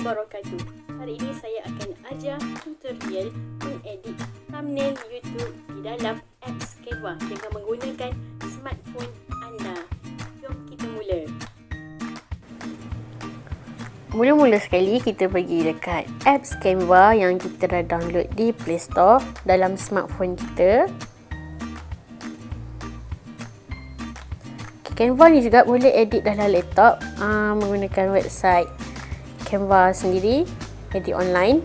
wabarakatuh. Hari ini saya akan ajar tutorial mengedit thumbnail YouTube di dalam apps Canva dengan menggunakan smartphone anda. Jom kita mula. Mula-mula sekali kita pergi dekat apps Canva yang kita dah download di Play Store dalam smartphone kita. Canva ni juga boleh edit dalam laptop menggunakan website Canva sendiri, edit online.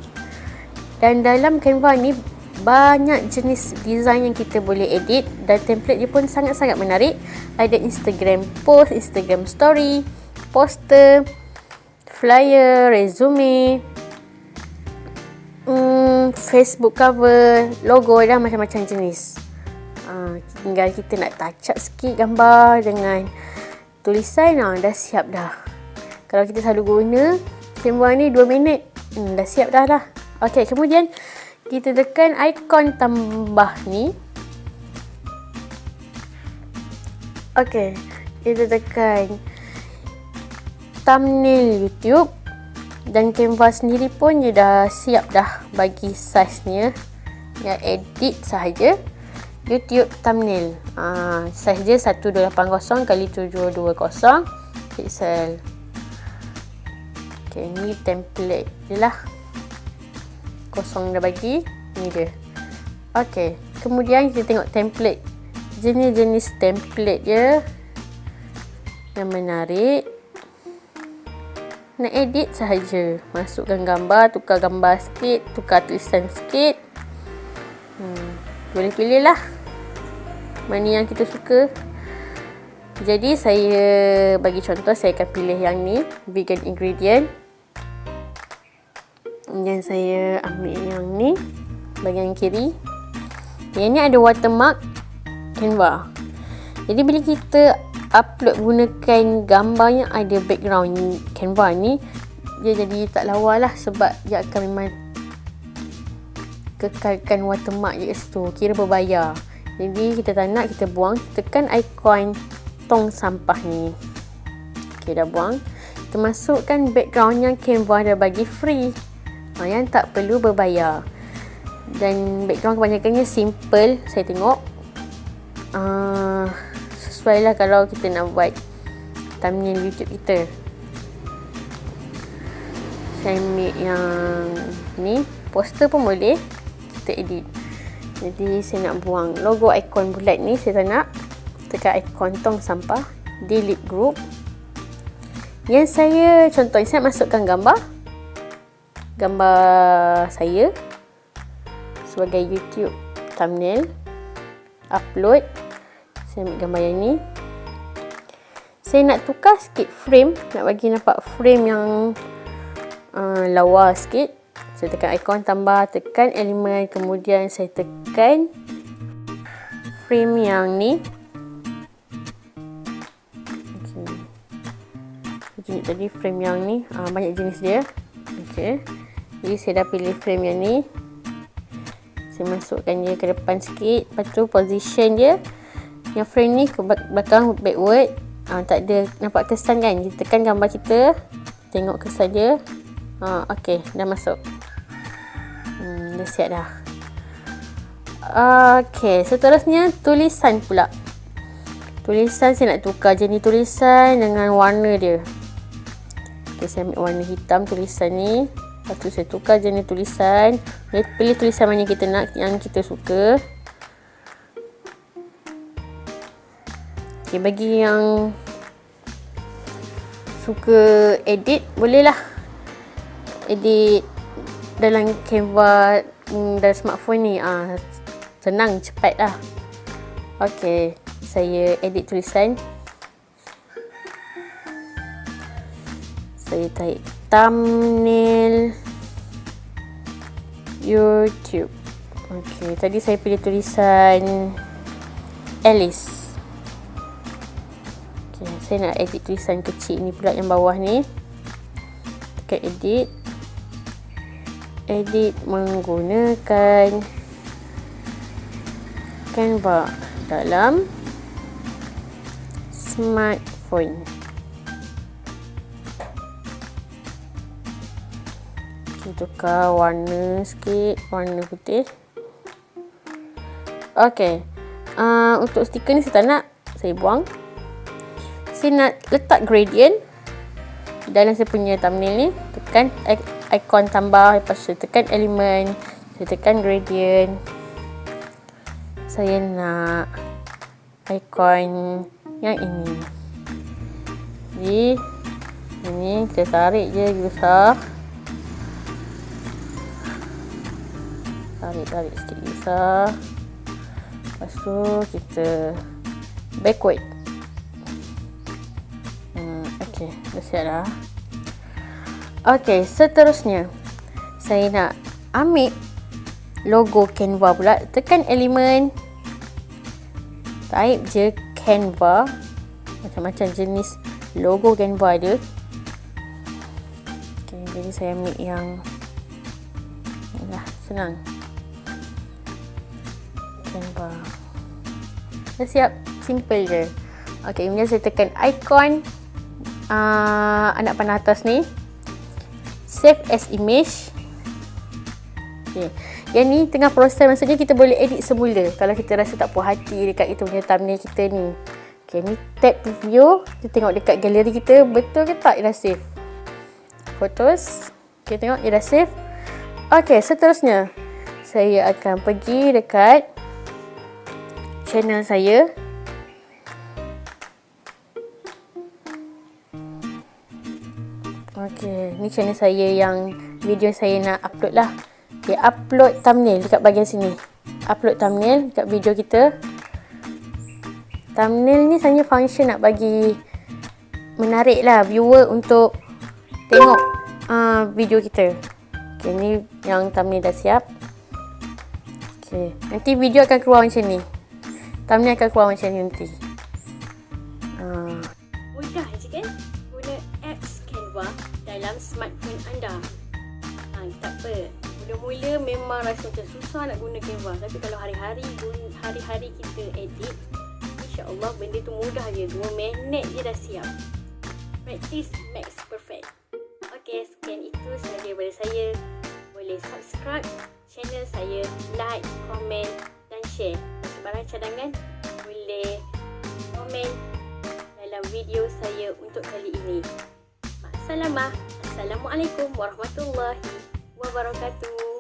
Dan dalam Canva ni banyak jenis design yang kita boleh edit dan template dia pun sangat-sangat menarik. Ada Instagram post, Instagram story, poster, flyer, resume, Facebook cover, logo dan macam-macam jenis. Tinggal kita nak touch up sikit gambar dengan tulisan, dah siap dah. Kalau kita selalu guna Canva ni 2 minit, dah siap dah lah. Okey, kemudian kita tekan ikon tambah ni. Okey, kita tekan thumbnail YouTube dan Canva sendiri pun dia dah siap dah bagi saiznya. Ya, edit sahaja. YouTube thumbnail. Saiz dia 1280 x 720 pixel. Okey, ni template je lah. Kosong dah bagi. Ni dia. Okey, kemudian kita tengok template. Jenis-jenis template je yang menarik. Nak edit sahaja. Masukkan gambar, tukar gambar sikit, tukar tulisan sikit. Boleh pilih lah mana yang kita suka. Jadi saya bagi contoh, saya akan pilih yang ni, vegan ingredient. Dan saya ambil yang ni, bahagian kiri. Yang ni ada watermark Canva. Jadi bila kita upload gunakan gambar yang ada background Canva ni, dia jadi tak lawa lah, sebab dia akan memang kekalkan watermark je kat situ, kira berbayar. Jadi kita tak nak, kita buang, tekan ikon tong sampah ni. Okey, dah buang. Kita masukkan background yang Canva dah bagi free, yang tak perlu berbayar. Dan background kebanyakannya simple, saya tengok sesuai lah kalau kita nak buat thumbnail YouTube kita. Saya ambil yang ni, poster pun boleh kita edit. Jadi saya nak buang logo ikon bulat ni, saya tak nak. Tekan ikon tong sampah, delete group. Yang saya contoh, saya masukkan gambar saya sebagai YouTube thumbnail, upload. Saya ambil gambar yang ni. Saya nak tukar sikit frame, nak bagi nampak frame yang lawa sikit. Saya tekan ikon tambah, tekan elemen, kemudian saya tekan frame yang ni. Tunjuk tadi frame yang ni, banyak jenis dia. Okey. Jadi saya dah pilih frame yang ni. Saya masukkan dia ke depan sikit, lepas tu position dia. Yang frame ni ke belakang, backward. Tak ada nampak kesan kan? Kita tekan gambar kita, tengok kesan dia. Okey, dah masuk. Dah siap dah. Okey, seterusnya tulisan pula. Tulisan saya nak tukar jenis tulisan dengan warna dia. Okey, saya ambil warna hitam tulisan ni. Lepas tu saya tukar jenis tulisan. Pilih tulisan mana kita nak, yang kita suka. Okey, bagi yang suka edit, bolehlah edit dalam Canva dan smartphone ni. Senang, cepat lah. Okey, saya edit tulisan. Saya type thumbnail YouTube. Okey, tadi saya pilih tulisan Alice. Okey, saya nak edit tulisan kecil ni pula yang bawah ni. Tekan edit. Edit menggunakan Canva dalam smartphone. Saya tukar warna sikit, warna putih. Okey. Untuk stiker ni saya tak nak, saya buang. Saya nak letak gradient dalam saya punya thumbnail ni. Tekan ikon tambah, lepas tu tekan elemen, saya tekan gradient. Saya nak ikon yang ini. Jadi ini kita tarik je besar. Tarik sikit besar. Lepas tu kita backward. Okey, dah siap dah. Okey, seterusnya saya nak ambil logo Canva pula. Tekan elemen, type je Canva. Macam-macam jenis logo Canva ada. Okey, jadi saya ambil yang inilah, senang. Canva. Dah siap, simple je. Okey, kemudian saya tekan ikon anak panah atas ni. Save as image. Okey. Yang ni tengah proses, maksudnya kita boleh edit semula kalau kita rasa tak puas hati dekat kita punya thumbnail kita ni. Okey, ni tab preview. Kita tengok dekat galeri kita betul ke tak dia dah save. Photos. Okey, tengok dia dah save. Okey, seterusnya saya akan pergi dekat channel saya. Okey, ni channel saya yang video saya nak upload lah. Okay, upload thumbnail dekat bahagian sini. Upload thumbnail dekat video kita. Thumbnail ni sebenarnya function nak bagi menarik lah viewer untuk tengok video kita. Okay, ni yang thumbnail dah siap. Okay, nanti video akan keluar macam ni. Thumbnail akan keluar macam ni nanti. Mudah je kan guna apps Canva dalam smartphone anda. Tak apa, mula-mula memang rasa macam susah nak guna Canva. Tapi kalau hari-hari kita edit, insya-Allah benda tu mudah je. 2 minit je dah siap. Practice makes perfect. Okey, sekian itu sahaja daripada saya. Boleh subscribe channel saya, like, komen dan share. Sebarang cadangan boleh komen dalam video saya untuk kali ini. Assalamualaikum warahmatullahi wabarakatuh.